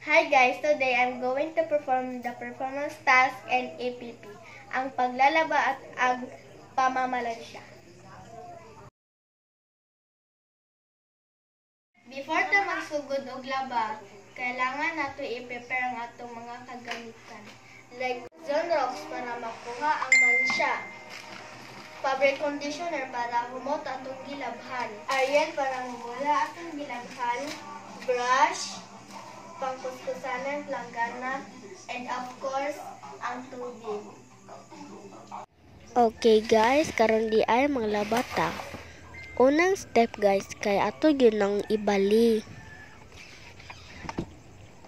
Hi guys, today I'm going to perform the performance task and APP, ang paglalaba at ang pamamalansya. Before ta magsugod og laba, kailangan nato i-prepare ang atong mga kagamitan. Like Zonrox para makuha ang mansya, fabric conditioner para humot atong gilabhan, Ariel para mabula atong gilabhan, brush, pangkuskusanan, planggana, and of course, ang tubig. Okay guys, karon di ay manglaba ta. Unang step guys, kay ato yun ang ibali.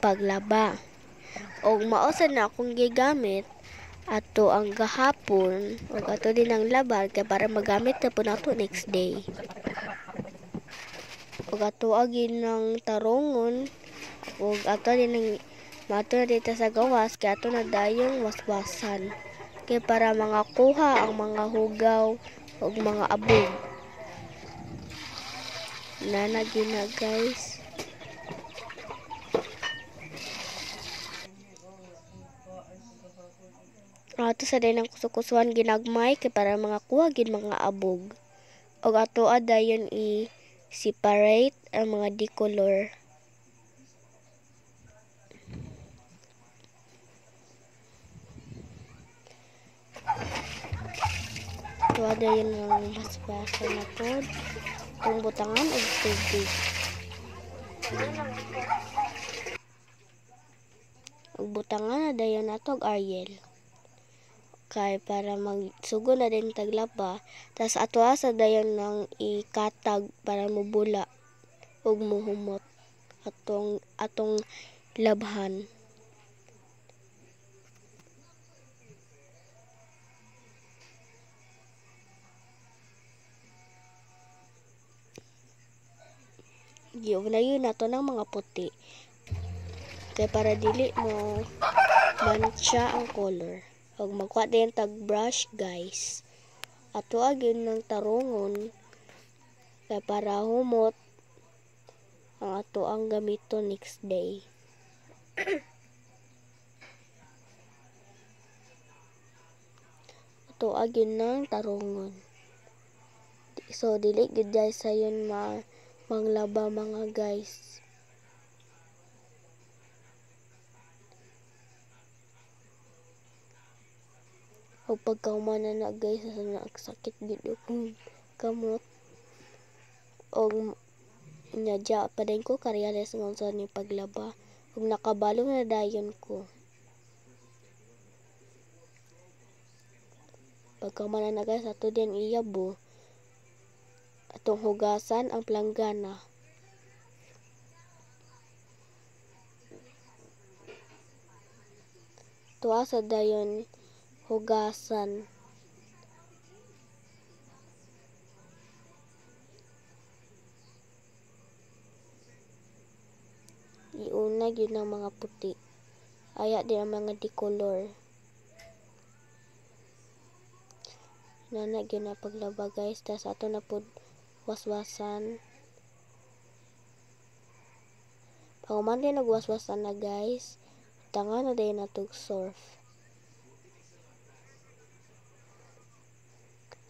Paglaba. Og maosa na akong gigamit ato ang gahapon og ato din ang laban kay para magamit na po nato next day. Og ato agin ng tarongon og ato din ang mato na dito sa gawas kay ato na dayong waswasan. Kay para mga kuha ang mga hugaw ug mga abog. Nanagin na guys. Ato sa din ang kusukusuan ginagmay kay para mga kuha gid mga abog. Og ato dayon i-separate ang mga decolor. Ato dayon ang basbasa na pod. Kung butangan og tubig. Og butangan na dayon nato og Ariel. Kay para magsugo na din taglaba, tas ato sa dayon nang ikatag para mubula ug muhumot atong labhan. Giugnayon nato ng mga puti. Kay para dili mo mancha ang color. Og magkuha din tag brush guys. Ato agin ng tarongon kay para humot ang ato ang gamito next day. Ato agin ng tarongon. So dili gid guys sayon manglaba mga guys. O pagkaumana na guys, sakit gid akong kamot. Og nyadya pa din ko kareales ngonsa ni paglaba. Og nakabalo na dayon ko. Pagkaumana na guys, ato din iyabo. Atong hugasan ang planggana. Tuwa sa dayon hugasan. Iuna yun ang mga puti. Aya din ang mga decolor. Nana yun na paglaba guys. Tas ato na po waswasan. Panguman din nagwaswasan na guys. Tanga na din natog surf.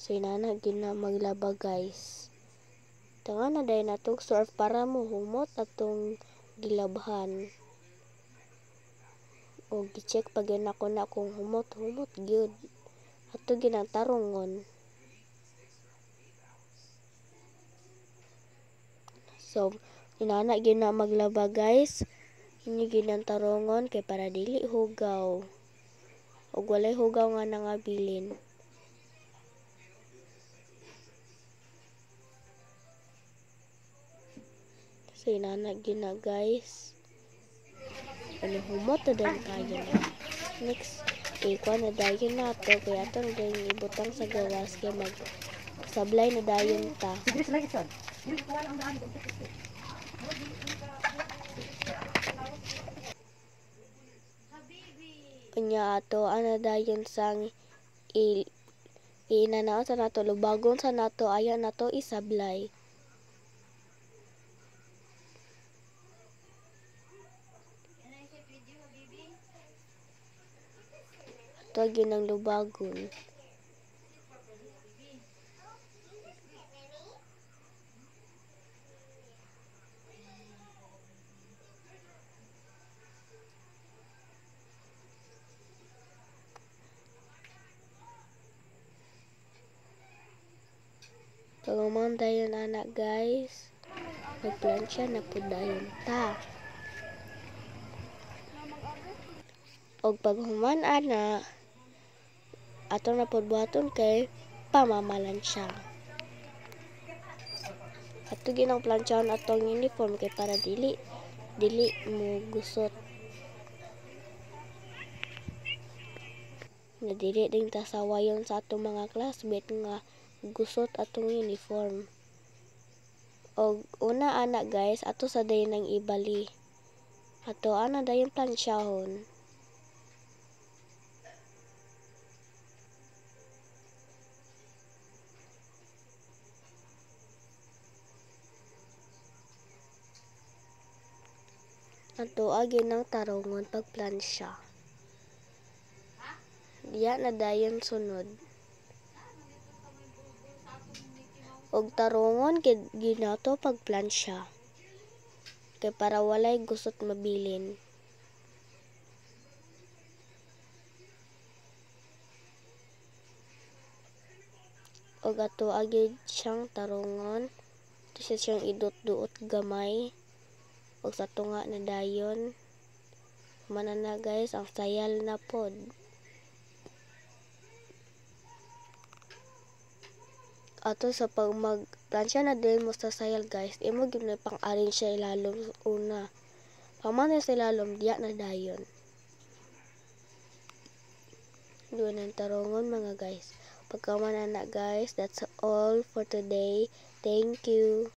So inana yun na maglaba guys. Tanga na din natog surf para mo humot atong gilabhan. O gi-check pag yun ako na kung humot gyud. Ato ginang tarongon. So inana gyud na maglaba guys. Inyo ginang tarongon kay para dili hugaw. Og walay hugaw nga nangabilin. So inana gyud na guys. Ano humot na din kayo na. Next, ikuha na dayon na ito. Kaya ito na dayon ibutang sa gawas. Kaya magsablay na dayon ta. Unya ato, ana dayon sang inanaon sa nato. Lubagon sa nato. Ayaw nato isablay. Ato gyud ang lubagon. Pagmamang dayon anak guys, magplansya na po dayon ta. Og paghuman ana, ato na po buhaton kay pamamalansya. Ato ginang planchaon atong uniform kay para dili mo gusot. Na dili ding tasawayon sa atong mga classmate nga gusot atong uniform. Og una ana guys, ato sa dayon nang ibali. Ato ana dayon plansyahon. Ato agi ng tarongon pagplansya. Diya na dayon sunod. Og tarongon ginato pagplansya. Kay para walay gusot mabilin. Og ato agi siyang tarongon. Ito siya siyang idot-duot gamay. Og sa tunga na dayon. Manana guys, ang sayal na pod. Ato sa pag magplansya na din mo sa sayal guys, imo gyud na pang-arrange sa ilalom una. Pamana sa ilalom diya na dayon. Doon ang tarongon mga guys. Pagkaman na guys, that's all for today. Thank you.